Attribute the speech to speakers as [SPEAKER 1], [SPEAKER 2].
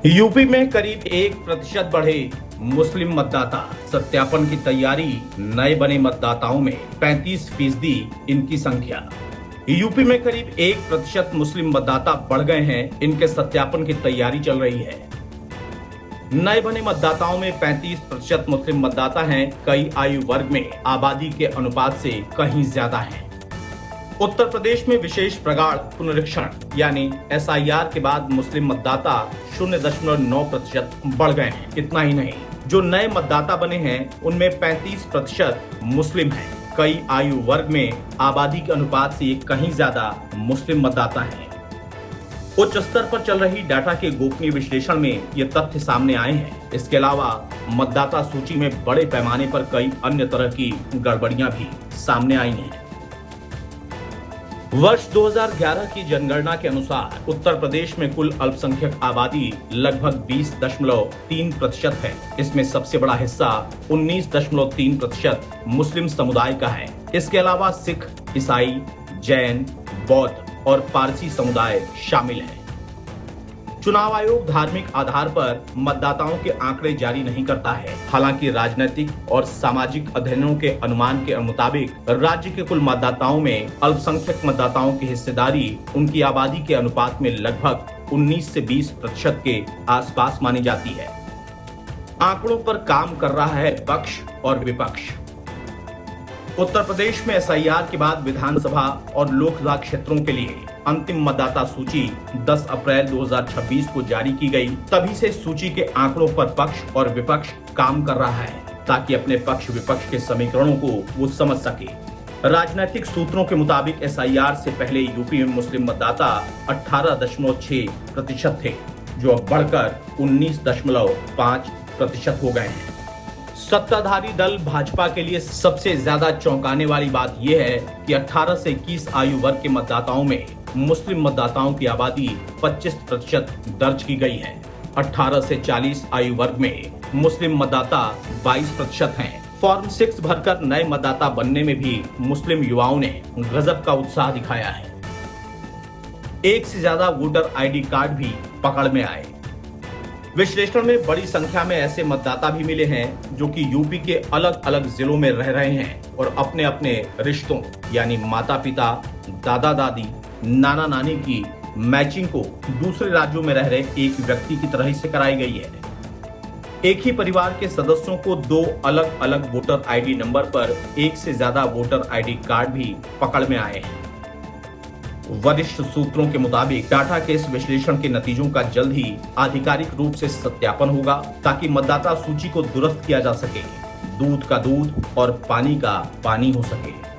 [SPEAKER 1] UP में करीब 1% बढ़े मुस्लिम मतदाता। सत्यापन की तैयारी, नए बने मतदाताओं में 35% इनकी संख्या। यूपी में करीब 1% मुस्लिम मतदाता बढ़ गए हैं, इनके सत्यापन की तैयारी चल रही है। नए बने मतदाताओं में 35% मुस्लिम मतदाता हैं, कई आयु वर्ग में आबादी के अनुपात से कहीं ज्यादा हैं। उत्तर प्रदेश में विशेष प्रगाढ़ पुनरीक्षण यानी SIR के बाद मुस्लिम मतदाता 0.9% बढ़ गए हैं। इतना ही नहीं, जो नए मतदाता बने हैं उनमें 35% मुस्लिम हैं। कई आयु वर्ग में आबादी के अनुपात से कहीं ज्यादा मुस्लिम मतदाता हैं। उच्च स्तर पर चल रही डाटा के गोपनीय विश्लेषण में ये तथ्य सामने आए हैं। इसके अलावा मतदाता सूची में बड़े पैमाने पर कई अन्य तरह की गड़बड़ियां भी सामने आई हैं। वर्ष 2011 की जनगणना के अनुसार उत्तर प्रदेश में कुल अल्पसंख्यक आबादी लगभग 20.3% है। इसमें सबसे बड़ा हिस्सा 19.3% मुस्लिम समुदाय का है। इसके अलावा सिख, ईसाई, जैन, बौद्ध और पारसी समुदाय शामिल हैं। चुनाव आयोग धार्मिक आधार पर मतदाताओं के आंकड़े जारी नहीं करता है। हालांकि राजनीतिक और सामाजिक अध्ययनों के अनुमान के मुताबिक राज्य के कुल मतदाताओं में अल्पसंख्यक मतदाताओं की हिस्सेदारी उनकी आबादी के अनुपात में लगभग 19 से 20% के आसपास मानी जाती है। आंकड़ों पर काम कर रहा है पक्ष और विपक्ष। उत्तर प्रदेश में SIR के बाद विधानसभा और लोकसभा क्षेत्रों के लिए अंतिम मतदाता सूची 10 अप्रैल 2026 को जारी की गई। तभी से सूची के आंकड़ों पर पक्ष और विपक्ष काम कर रहा है ताकि अपने पक्ष विपक्ष के समीकरणों को वो समझ सके। राजनीतिक सूत्रों के मुताबिक SIR से पहले यूपी में मुस्लिम मतदाता 18.6% थे, जो अब बढ़कर 19.5% हो गए हैं। सत्ताधारी दल भाजपा के लिए सबसे ज्यादा चौंकाने वाली बात यह है कि 18 से 21 आयु वर्ग के मतदाताओं में मुस्लिम मतदाताओं की आबादी 25% दर्ज की गई है। 18 से 40 आयु वर्ग में मुस्लिम मतदाता 22% हैं। फॉर्म 6 भरकर नए मतदाता बनने में भी मुस्लिम युवाओं ने गजब का उत्साह दिखाया है। एक से ज्यादा वोटर ID कार्ड भी पकड़ में आए। विश्लेषण में बड़ी संख्या में ऐसे मतदाता भी मिले हैं जो कि यूपी के अलग अलग जिलों में रह रहे हैं और अपने अपने रिश्तों यानी माता पिता, दादा दादी, नाना नानी की मैचिंग को दूसरे राज्यों में रह रहे एक व्यक्ति की तरह से कराई गई है। एक ही परिवार के सदस्यों को 2 अलग अलग वोटर ID नंबर पर एक से ज्यादा वोटर ID कार्ड भी पकड़ में आए हैं। वरिष्ठ सूत्रों के मुताबिक डाटा के इस विश्लेषण के नतीजों का जल्द ही आधिकारिक रूप से सत्यापन होगा ताकि मतदाता सूची को दुरुस्त किया जा सके, दूध का दूध और पानी का पानी हो सके।